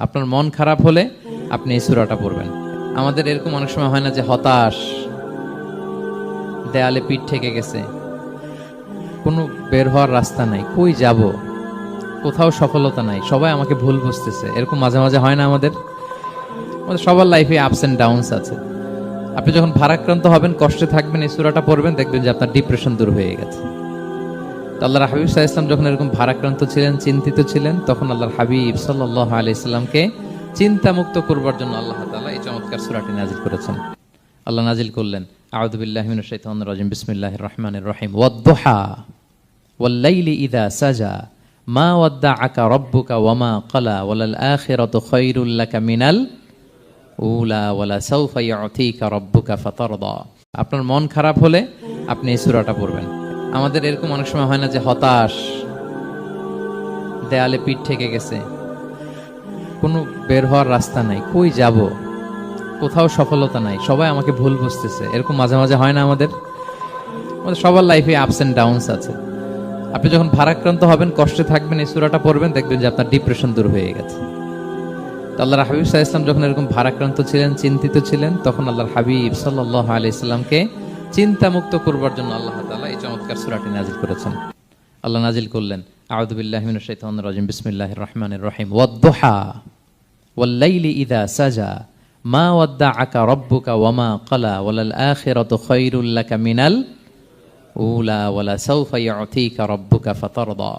আপনার মন খারাপ হলে আপনি এই সূরাটা পড়বেন। আমাদের এরকম অনেক সময় হয় না যে হতাশ, দেয়ালে পিঠ ঠেকে গেছে, কোনো বের হওয়ার রাস্তা নাই, কই যাব, কোথাও সফলতা নাই, সবাই আমাকে ভুল বুঝতেছে, এরকম মাঝে মাঝে হয় না? আমাদের সবার লাইফে আপস এন্ড ডাউনস আছে। আপনি যখন ভারাক্রান্ত হবেন, কষ্টে থাকবেন, এই সূরাটা পড়বেন, দেখবেন যে আপনার ডিপ্রেশন দূর হয়ে গেছে। তো আল্লাহর হাবিব সাল্লাল্লাহু আলাইহি ওয়াসাল্লাম যখন এরকম ভারাক্রান্ত ছিলেন, চিন্তিত ছিলেন, তখন আল্লাহর হাবিব সাল্লাল্লাহু আলাইহি সাল্লামকে চিন্তামুক্ত করবার জন্য আল্লাহ তাআলা এই চমৎকার সূরাটি নাজিল করেছেন। আল্লাহ নাজিল করলেন, আউযু বিল্লাহি মিনাশ শাইতানির রাজিম, বিসমিল্লাহির রাহমানির রহিম, ওয়াদ-দুহা ওয়াল-লাইলি ইযা সাজা মা ওয়াদ্দাআকা রাব্বুকা ওয়া মা ক্বালা ওয়ালাল আখিরাতু খায়রুল লাকা মিনাল উলা ওয়ালা সাউফা ইউতিকা রাব্বুকা ফাতারদা। আপনার মন খারাপ হলে আপনি এই সূরাটা পড়বেন। আমাদের এরকম অনেক সময় হয় না যে হতাশ, দেয়ালে পিঠ ঠেকে গেছে, কোনো বের হওয়ার রাস্তা নাই, কই যাব, কোথাও সফলতা নাই, সবাই আমাকে ভুল বুঝতেছে, এরকম মাঝে মাঝে হয় না? আমাদের সবার লাইফে আপস এন্ড ডাউনস আছে। আপনি যখন ভারাক্রান্ত হবেন, কষ্টে থাকবেন, এই সূরাটা পড়বেন, দেখবেন যে আপনার ডিপ্রেশন দূর হয়ে গেছে। তো আল্লাহর হাবিব সাল্লাল্লাহু আলাইহি ওয়াসাল্লাম যখন এরকম ভারাক্রান্ত ছিলেন, চিন্তিত ছিলেন, তখন আল্লাহর হাবিব সাল্লাল্লাহু আলাইহি সাল্লামকে চিন্তামুক্ত করবার জন্য আল্লাহ তাআলা এই চমৎকার সূরাটি নাজিল করেছেন। আল্লাহ নাজিল করলেন, আউযু বিল্লাহি মিনাশ শাইতানির রাজিম, বিসমিল্লাহির রাহমানির রহিম, ওয়াদ-দুহা ওয়াল-লাইলি ইযা সাজা মা ওয়াদ্দাআকা রাব্বুকা ওয়া মা ক্বালা ওয়ালাল আখিরাতু খায়রুল লাকা মিনাল উলা ওয়ালা সাউফা ইউতিকা রাব্বুকা ফাতারদা।